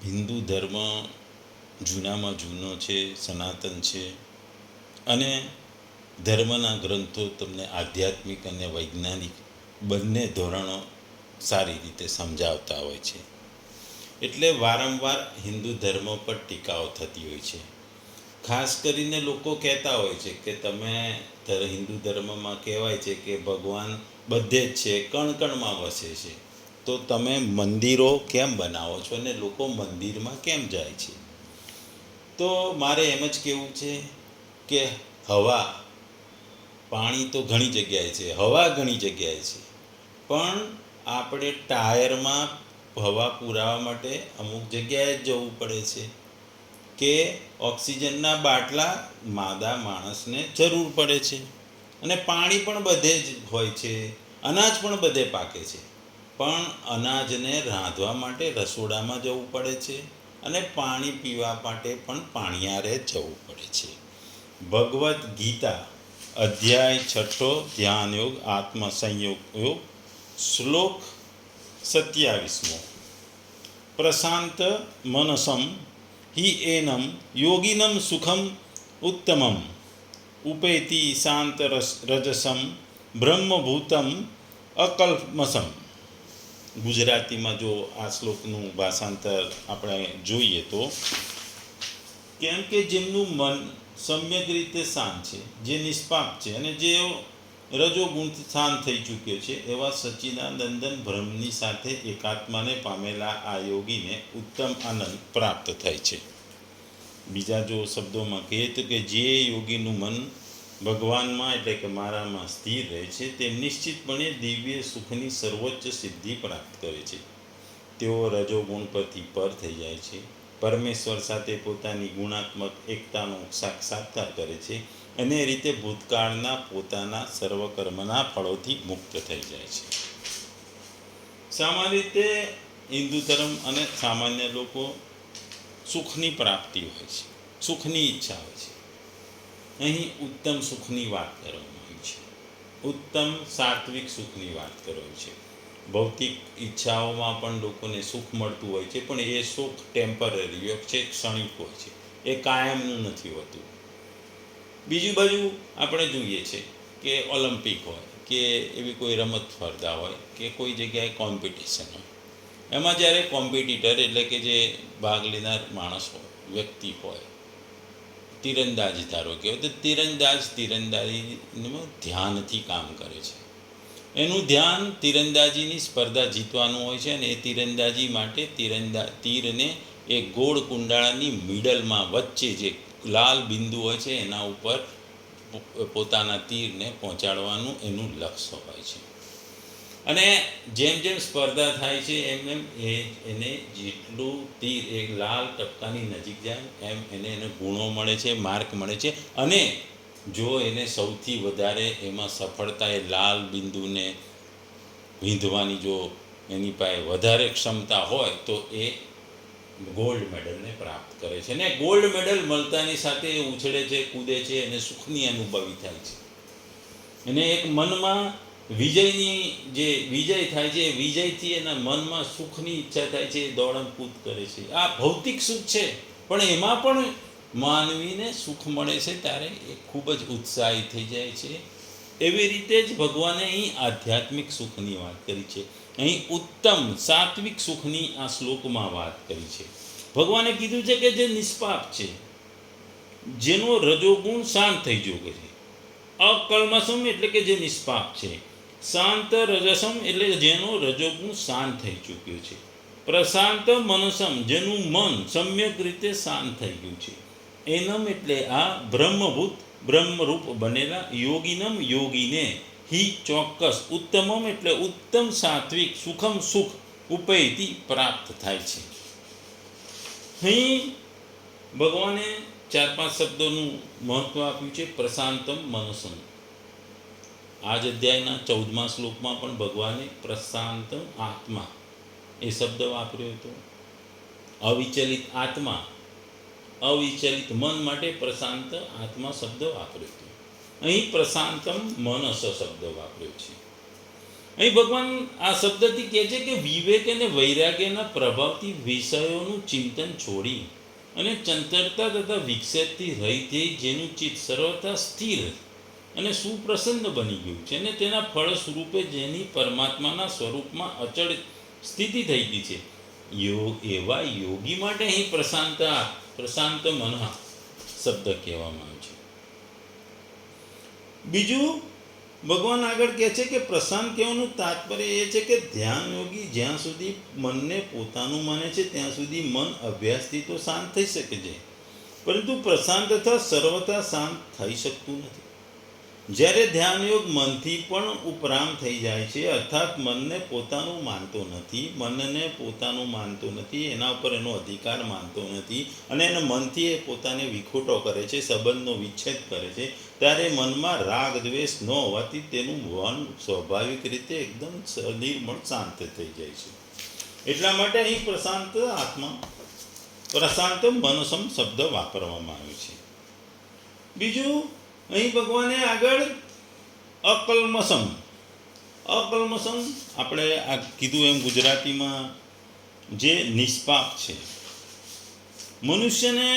હિન્દુ ધર્મ જૂનામાં જૂનો છે, સનાતન છે, અને ધર્મના ગ્રંથો તમને આધ્યાત્મિક અને વૈજ્ઞાનિક બંને ધોરણો સારી રીતે સમજાવતા હોય છે. એટલે વારંવાર હિન્દુ ધર્મ પર ટીકાઓ થતી હોય છે. ખાસ કરીને લોકો કહેતા હોય છે કે તમે હિન્દુ ધર્મમાં કહેવાય છે કે ભગવાન બધે જ છે, કણ કણમાં વસે છે, તો તમે મંદિરો કેમ બનાવો છો અને લોકો મંદિરમાં કેમ જાય છે? તો મારે એમ જ કહેવું છે કે પાણી તો ઘણી જગ્યાએ છે, હવા ઘણી જગ્યાએ છે, પણ આપણે ટાયરમાં હવા પુરાવા માટે અમુક જગ્યાએ જ જવું પડે છે, કે ઓક્સિજનના બાટલા માદા માણસને જરૂર પડે છે. અને પાણી પણ બધે જ હોય છે, અનાજ પણ બધે પાકે છે, પણ અનાજને રાંધવા માટે રસોડામાં જવું પડે છે, અને પાણી પીવા માટે પણ પાણીયારે જવું પડે છે. ભગવદ્ ગીતા અધ્યાય 6 ધ્યાન યોગ આત્મસંયોગ યોગ શ્લોક 27 પ્રશાંત મનસમ હિ એનમ યોગિનમ સુખમ ઉત્તમમ ઉપેતિ શાંત રજસમ બ્રહ્મભૂતમ અકલ્પમસમ. ગુજરાતીમાં જો આ શ્લોકનું ભાષાંતર આપણે જોઈએ તો, કેમ કે જેમનું મન સમ્યક રીતે શાંત છે, જે નિષ્પાપ છે, અને જે રજોગુણ શાંત થઈ ચૂક્યો છે, એવા સચ્ચિદાનંદન બ્રહ્મની સાથે એકાત્માને પામેલા આ યોગીને ઉત્તમ આનંદ પ્રાપ્ત થાય છે. બીજા જો શબ્દોમાં કહીએ તો કે જે યોગીનું મન ભગવાનમાં એટલે કે મારામાં સ્થિર રહે છે, તે નિશ્ચિતપણે દિવ્ય સુખની સર્વોચ્ચ સિદ્ધિ પ્રાપ્ત કરે છે. તેઓ રજોગુણ પરથી પર થઈ જાય છે, પરમેશ્વર સાથે પોતાની ગુણાત્મક એકતાનો સાક્ષાત્કાર કરે છે, અને એ રીતે ભૂતકાળના પોતાના સર્વકર્મના ફળોથી મુક્ત થઈ જાય છે. સામાન્ય રીતે હિન્દુ ધર્મ અને સામાન્ય લોકો સુખની પ્રાપ્તિ હોય છે, સુખની ઈચ્છા હોય છે. અહીં ઉત્તમ સુખની વાત કરવામાં આવી છે, ઉત્તમ સાત્વિક સુખની વાત કરવી છે. ભૌતિક ઈચ્છાઓમાં પણ લોકોને સુખ મળતું હોય છે, પણ એ સુખ ટેમ્પરરી હોય છે, ક્ષણિક હોય છે, એ કાયમનું નથી હોતું. બીજી બાજુ આપણે જોઈએ છે કે ઓલિમ્પિક હોય કે એવી કોઈ રમત સ્પર્ધા હોય કે કોઈ જગ્યાએ કોમ્પિટિશન હોય, એમાં જ્યારે કોમ્પિટિટર એટલે કે જે ભાગ લેનાર માણસ હોય, વ્યક્તિ હોય, તીરંદાજી ધારો કહેવાય, તો તીરંદાજીમાં ધ્યાનથી કામ કરે છે. એનું ધ્યાન તીરંદાજીની સ્પર્ધા જીતવાનું હોય છે, અને એ તીરંદાજી માટે તીરને એ ગોળ કુંડાળાની મિડલમાં વચ્ચે જે લાલ બિંદુ હોય છે એના ઉપર પોતાના તીરને પહોંચાડવાનું એનું લક્ષ્ય હોય છે. અને જેમ જેમ સ્પર્ધા થાય છે એમ એને જેટલું તીર એ લાલ ટપકાની નજીક જાય એને ગુણો મળે છે, માર્ક મળે છે. અને જો એને સૌથી વધારે એમાં સફળતા એ લાલ બિંદુને વીંધવાની જો એની પાસે વધારે ક્ષમતા હોય તો એ ગોલ્ડ મેડલને પ્રાપ્ત કરે છે. ને ગોલ્ડ મેડલ મળતાની સાથે એ ઉછળે છે, કૂદે છે, અને સુખની અનુભવી થાય છે. અને એક મનમાં વિજયની જે વિજય થાય છે, એ વિજયથી એના મનમાં સુખની ઈચ્છા થાય છે, એ દોડમ કૂદ કરે છે. આ ભૌતિક સુખ છે, પણ એમાં પણ માનવીને સુખ મળે છે ત્યારે એ ખૂબ જ ઉત્સાહી થઈ જાય છે. એવી રીતે જ ભગવાને અહીં આધ્યાત્મિક સુખની વાત કરી છે. અહીં ઉત્તમ સાત્વિક સુખની આ શ્લોકમાં વાત કરી છે. ભગવાને કીધું છે કે જે નિષ્પાપ છે, જેનો રજોગુણ શાંત થઈ ગયો છે, અકલ્મષમ એટલે કે જે નિષ્પાપ છે, શાંત રજસમ એટલે જેનો રજોગુણ શાંત થઈ ચૂક્યો છે, પ્રશાંત મનસમ જેનું મન સમ્યક રીતે શાંત થઈ ગયું છે, એનમ એટલે આ બ્રહ્મભૂત બ્રહ્મરૂપ બનેલા યોગીનમ યોગીને હિ ચોક્કસ ઉત્તમમ એટલે ઉત્તમ સાત્વિક સુખમ સુખ ઉપેતી પ્રાપ્ત થાય છે. અહીં ભગવાને 4-5 શબ્દોનું મહત્વ આપ્યું છે. પ્રશાંતમ મનસમ, આ જ અધ્યાયના 14મા શ્લોકમાં પણ ભગવાને પ્રશાંતમ આત્મા એ શબ્દ વાપર્યો હતો. અવિચલિત આત્મા, અવિચલિત મન માટે પ્રશાંત આત્મા શબ્દ વાપર્યો હતો. અહીં પ્રશાંતમ મનસ શબ્દ વાપર્યો છે. અહીં ભગવાન આ શબ્દથી કહે છે કે વિવેક અને વૈરાગ્યના પ્રભાવથી વિષયોનું ચિંતન છોડી અને ચંચળતા તથા વિક્ષેપથી રહિત થઈ જેનું ચિત્ત સર્વથા સ્થિર અને સુપ્રસન્ન બની ગયું છે અને તેના ફળ સ્વરૂપે જેની પરમાત્માના સ્વરૂપમાં અચળ સ્થિતિ થઈ ગઈ છે એવા યોગી માટે અહીં પ્રશાંત મન શબ્દ કહેવામાં આવે છે. બીજું ભગવાન આગળ કહે છે કે પ્રશાંત કહેવાનું તાત્પર્ય એ છે કે ધ્યાન યોગી જ્યાં સુધી મનને પોતાનું માને છે ત્યાં સુધી મન અભ્યાસથી તો શાંત થઈ શકે છે, પરંતુ પ્રશાંત તથા સર્વથા શાંત થઈ શકતું નથી. જ્યારે ધ્યાન યોગ મનથી પણ ઉપરામ થઈ જાય છે, અર્થાત મનને પોતાનું માનતો નથી, એના ઉપર એનો અધિકાર માનતો નથી અને એના મનથી એ પોતાને વિખોટો કરે છે, સંબંધનો વિચ્છેદ કરે છે, ત્યારે મનમાં રાગ દ્વેષ ન હોવાથી તેનું મન સ્વાભાવિક રીતે એકદમ નિર્મળ શાંત થઈ જાય છે. એટલા માટે અહીં પ્રશાંત મનસમ શબ્દ વાપરવામાં આવ્યો છે. બીજું અહીં ભગવાને આગળ અકલ્મષમ આપણે આ કીધું એમ ગુજરાતીમાં જે નિષ્પાપ છે, મનુષ્યને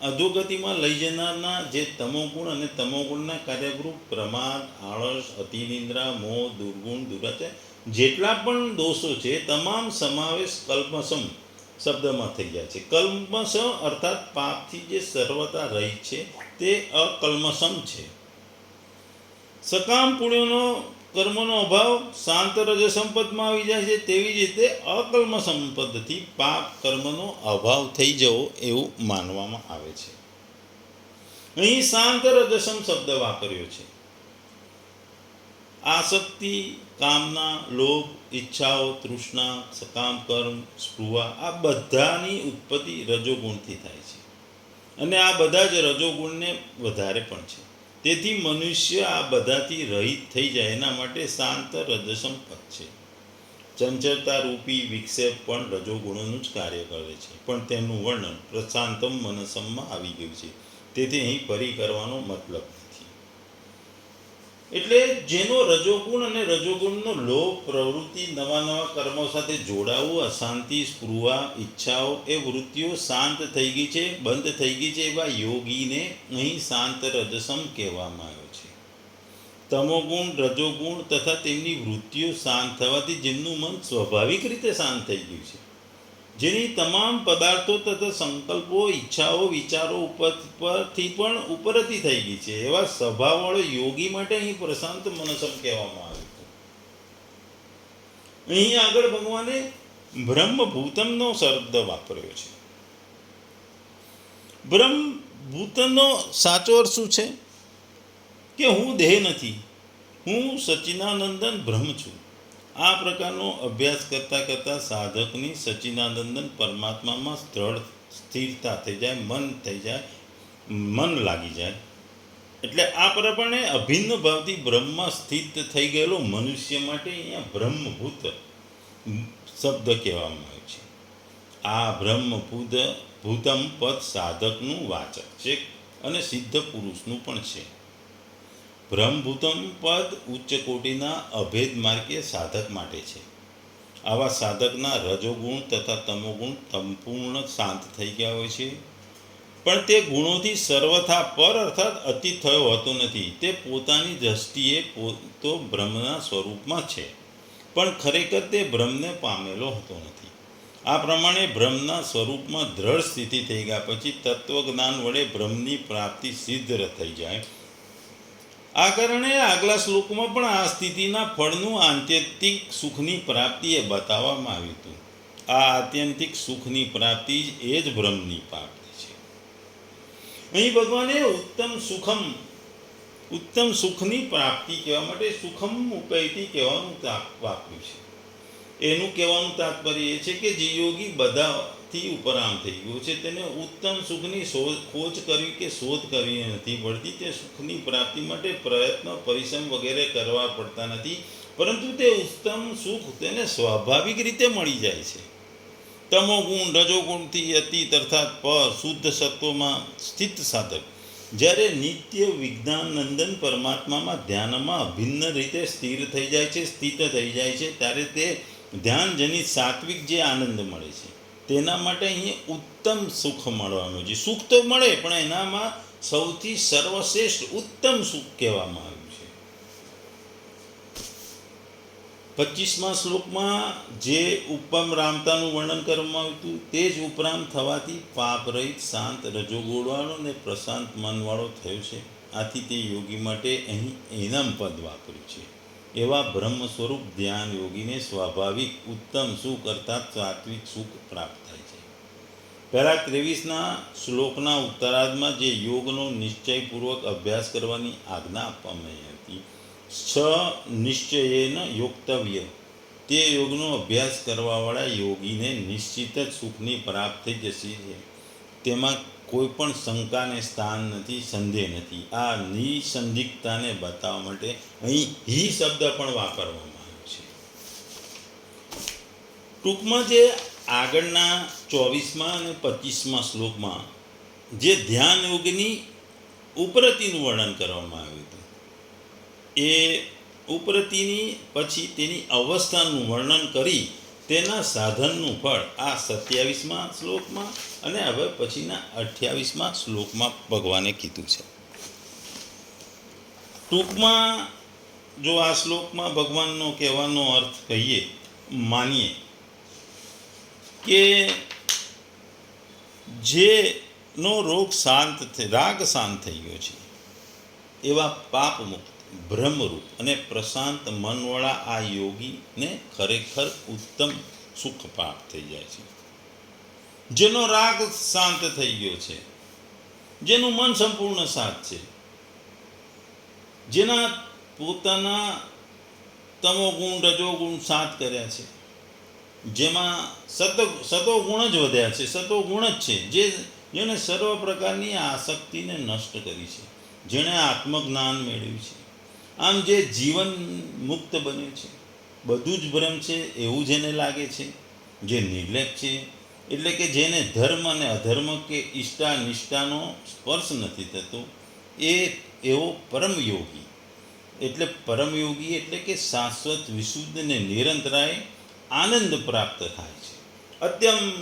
અધોગતિમાં લઈ જનારના જે તમોગુણ અને તમોગુણના કાર્યરૂપ પ્રમાદ, આળસ, અતિનિદ્રા, મોહ, દુર્ગુણ, દુરાચાર જેટલા પણ દોષો છે તમામ સમાવેશ કલ્મષમ શબ્દમાં થઈ જાય છે. કલ્મષ અર્થાત પાપથી જે સર્વતા રહી છે તે અકલ્મષમ છે. સકામ પુણ્યનો કર્મનો અભાવ શાંત રજ સંપદમાં આવી જાય છે, તેવી જ રીતે અકલ્મ સંપદથી પાપ કર્મનો અભાવ થઈ જવો એવું માનવામાં આવે છે. અહીં શાંત રજસમ શબ્દ વાપર્યો છે. આસક્તિ, કામના, લોભ, ઈચ્છાઓ, તૃષ્ણા, સકામ કર્મ, સ્પૃહા આ બધાની ઉત્પત્તિ રજોગુણથી થાય છે અને આ બધા જ રજોગુણને વધારે પણ છે. તેથી મનુષ્ય આ બધાથી રહિત થઈ જાય એના માટે શાંત રજસમ પદ છે. ચંચળતા રૂપી વિક્ષેપ પણ રજોગુણોનું જ કાર્ય કરે છે, પણ તેમનું વર્ણન પ્રશાંતમ મનસમમાં આવી ગયું છે, તેથી અહીં ફરી કરવાનો મતલબ નથી. એટલે જેનો રજોગુણ અને રજોગુણનો લોભ, પ્રવૃત્તિ, નવા કર્મો સાથે જોડાવું, અશાંતિ, સ્પૃહા, ઈચ્છાઓ એ વૃત્તિઓ શાંત થઈ ગઈ છે, બંધ થઈ ગઈ છે, એવા યોગીને અહીં શાંત રજસમ કહેવામાં આવ્યો છે. તમોગુણ, રજોગુણ તથા તેમની વૃત્તિઓ શાંત થવાથી જેમનું મન સ્વાભાવિક રીતે શાંત થઈ ગયું છે, જેની તમામ પદાર્થો તથા સંકલ્પો, ઈચ્છાઓ, વિચારો ઉપરથી પણ ઉપરથી થઈ ગઈ છે, એવા સ્વભાવવાળો યોગી માટે અહીં પ્રશાંત મનસમ કહેવામાં આવ્યું હતું. અહીં આગળ ભગવાને બ્રહ્મભૂતમનો શબ્દ વાપર્યો છે. બ્રહ્મભૂતમનો સાચો અર્થ શું છે કે હું દેહ નથી, હું સચ્ચિદાનંદન બ્રહ્મ છું. આ પ્રકારનો અભ્યાસ કરતાં સાધકની સચ્ચિદાનંદન પરમાત્મામાં દ્રઢ સ્થિરતા થઈ જાય, મન લાગી જાય. એટલે આ પ્રમાણે અભિન્ન ભાવથી બ્રહ્મમાં સ્થિત થઈ ગયેલો મનુષ્ય માટે અહીંયા બ્રહ્મભૂત શબ્દ કહેવામાં આવે છે. આ ભૂતમ પદ સાધકનું વાચક છે અને સિદ્ધ પુરુષનું પણ છે. બ્રહ્મભૂતમ પદ ઉચ્ચ કોટીના અભેદ માર્ગીય સાધક માટે છે. આવા સાધકના રજોગુણ તથા તમોગુણ સંપૂર્ણ શાંત થઈ ગયા હોય છે, પણ તે ગુણોથી સર્વથા પર અર્થાત અતીત થયો હોતો નથી. તે પોતાની દ્રષ્ટિએ તો બ્રહ્મના સ્વરૂપમાં છે, પણ ખરેખર તે બ્રહ્મને પામેલો હોતો નથી. આ પ્રમાણે બ્રહ્મના સ્વરૂપમાં દ્રઢ સ્થિતિ થઈ ગયા પછી તત્વજ્ઞાન વડે બ્રહ્મની પ્રાપ્તિ સિદ્ધ થઈ જાય. આ કારણે આગલા શ્લોકમાં પણ આ સ્થિતિના ફળનું આત્યંતિક સુખની પ્રાપ્તિ એ બતાવવામાં આવ્યું હતું. આ આત્યંતિક સુખની પ્રાપ્તિ એ જ બ્રહ્મની પ્રાપ્તિ છે. અહીં ભગવાને ઉત્તમ સુખની પ્રાપ્તિ કહેવા માટે સુખમ ઉપૈતી કહેવાનું વાપર્યું છે. એનું કહેવાનું તાત્પર્ય એ છે કે જે યોગી બધાથી ઉપરામ થઈ ગયો છે, તેને ઉત્તમ સુખની ખોજ કરવી કે શોધ કરવી નથી પડતી. તે સુખની પ્રાપ્તિ માટે પ્રયત્ન, પરિશ્રમ વગેરે કરવા પડતા નથી, પરંતુ તે ઉત્તમ સુખ તેને સ્વાભાવિક રીતે મળી જાય છે. તમોગુણ, રજોગુણથી અતીત અર્થાત પર શુદ્ધ સત્વમાં સ્થિત સાધક જ્યારે નિત્ય વિજ્ઞાન નંદન પરમાત્મામાં ધ્યાનમાં અભિન્ન રીતે સ્થિર થઈ જાય છે, સ્થિત થઈ જાય છે, ત્યારે તે ધ્યાનજનિત સાત્વિક જે આનંદ મળે છે તેના માટે અહીંયા ઉત્તમ સુખ મળવાનું છે. સુખ તો મળે, પણ એનામાં સૌથી સર્વશ્રેષ્ઠ ઉત્તમ સુખ કહેવામાં આવ્યું છે. 25મા શ્લોકમાં જે ઉપમ રામતાનું વર્ણન કરવામાં આવ્યું હતું તે જ ઉપરામ થવાથી પાપરહિત, શાંત, રજોગુણવાળો અને પ્રશાંત મનવાળો થયો છે. આથી તે યોગી માટે અહીં એનમ પદ વાપર્યું છે. એવા બ્રહ્મ સ્વરૂપ ધ્યાન યોગીને સ્વાભાવિક ઉત્તમ સુખ અર્થાત સાત્વિક સુખ પ્રાપ્ત થાય છે. પહેલા 23ના શ્લોકના ઉત્તરાર્ધમાં જે યોગનો નિશ્ચયપૂર્વક અભ્યાસ કરવાની આજ્ઞા આપવામાં આવી હતી, નિશ્ચયેન યોક્તવ્ય, તે યોગનો અભ્યાસ કરવાવાળા યોગીને નિશ્ચિત જ સુખની પ્રાપ્તિ થઈ જશે. તેમાં કોઈ પણ શંકાને સ્થાન નથી, સંદેહ નથી. આ નિસંદિગ્ધતાને બતાવવા માટે અહીં હિ શબ્દ પણ વાપરવામાં આવ્યો છે. ટૂંકમાં જે આગળના 24મા અને 25મા શ્લોકમાં જે ધ્યાન યોગની ઉપરતીનું વર્ણન કરવામાં આવ્યું હતું, એ ઉપરતીની પછી તેની અવસ્થાનું વર્ણન કરી તેના સાધનનું ફળ આ 27મા શ્લોકમાં અને હવે પછીના 28મા શ્લોકમાં ભગવાને કીધું છે. ટૂંકમાં જો આ શ્લોકમાં ભગવાનનો કહેવાનો અર્થ કહીએ, માનીએ કે જેનો રોગ શાંત રાગ શાંત થઈ ગયો છે, એવા પાપ મુક્ત, બ્રહ્મરૂપ અને પ્રશાંત મનવાળા આ યોગીને ખરેખર ઉત્તમ સુખ પ્રાપ્ત થઈ જાય છે. જેનો રાગ શાંત થઈ ગયો છે, જેનું મન સંપૂર્ણ શાંત છે, જેના પોતાના તમોગુણ રજોગુણ શાંત કર્યા છે, જેમાં સતોગુણ જ વધ્યા છે, સતોગુણ જ છે, જેણે સર્વ પ્રકારની આસક્તિને નષ્ટ કરી છે, જેણે આત્મજ્ઞાન મેળવ્યું છે, આમ જે જીવન મુક્ત બન્યું છે, બધું જ બ્રહ્મ છે એવું જેને લાગે છે, જે નિર્લેપ છે, એટલે કે જેને ધર્મ અને અધર્મ કે ઇષ્ટાનિષ્ટાનો સ્પર્શ નથી થતો, એ એવો પરમયોગી. એટલે પરમયોગી એટલે કે શાશ્વત, વિશુદ્ધ અને નિરંતરાય આનંદ પ્રાપ્ત થાય છે. અત્યંત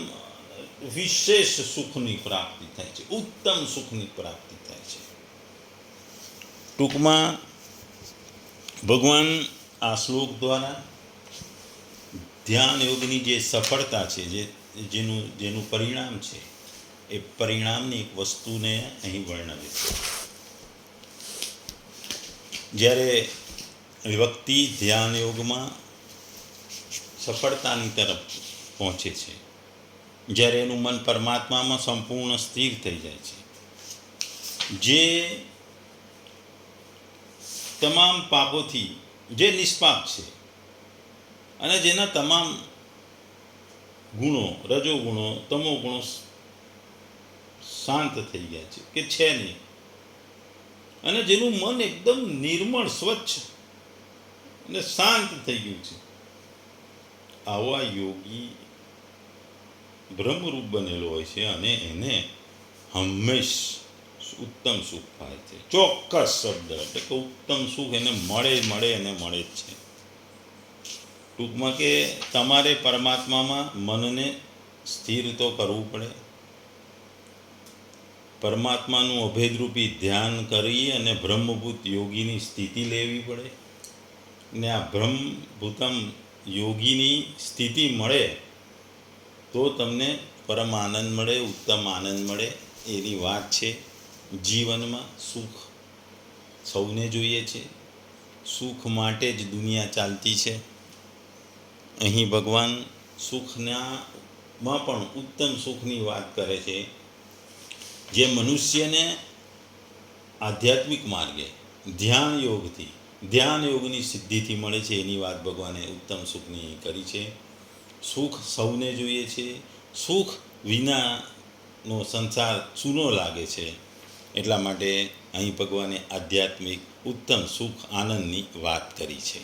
વિશેષ સુખની પ્રાપ્તિ થાય છે, ઉત્તમ સુખની પ્રાપ્તિ થાય છે. ટૂંકમાં ભગવાન આ શ્લોક દ્વારા ધ્યાન યોગની જે સફળતા છે, જેનું પરિણામ છે, એ પરિણામની એક વસ્તુને અહીં વર્ણવે છે. જ્યારે વ્યક્તિ ધ્યાન યોગમાં સફળતાની તરફ પહોંચે છે, જ્યારે એનું મન પરમાત્મામાં સંપૂર્ણ સ્થિર થઈ જાય છે, જે તમામ પાપોથી જે નિષ્પાપ છે અને જેના તમામ ગુણો, રજોગુણો, તમોગુણો શાંત થઈ ગયા છે કે છે નહીં, અને જેનું મન એકદમ નિર્મળ, સ્વચ્છ અને શાંત થઈ ગયું છે, આવા યોગી બ્રહ્મરૂપ બનેલો હોય છે અને એને હંમેશ ઉત્તમ સુખ થાય છે. ચોક્કસ શબ્દ એટલે કે ઉત્તમ સુખ એને મળે જ છે. ટૂંકમાં કે તમારે પરમાત્મામાં મનને સ્થિર તો કરવું પડે, પરમાત્માનું અભેદરૂપી ધ્યાન કરી અને બ્રહ્મભૂત યોગીની સ્થિતિ લેવી પડે, ને આ બ્રહ્મભૂતમ યોગીની સ્થિતિ મળે તો તમને પરમ આનંદ મળે, ઉત્તમ આનંદ મળે. એની વાત છે. જીવનમાં સુખ સૌને જોઈએ છે, સુખ માટે જ દુનિયા ચાલતી છે. અહીં ભગવાન સુખનામાં પણ ઉત્તમ સુખની વાત કરે છે, જે મનુષ્યને આધ્યાત્મિક માર્ગે ધ્યાન યોગની સિદ્ધિથી મળે છે. એની વાત ભગવાને ઉત્તમ સુખની કરી છે. સુખ સૌને જોઈએ છે, સુખ વિનાનો સંસાર સૂનો લાગે છે. એટલા માટે અહીં ભગવાને આધ્યાત્મિક ઉત્તમ સુખ આનંદની વાત કરી છે.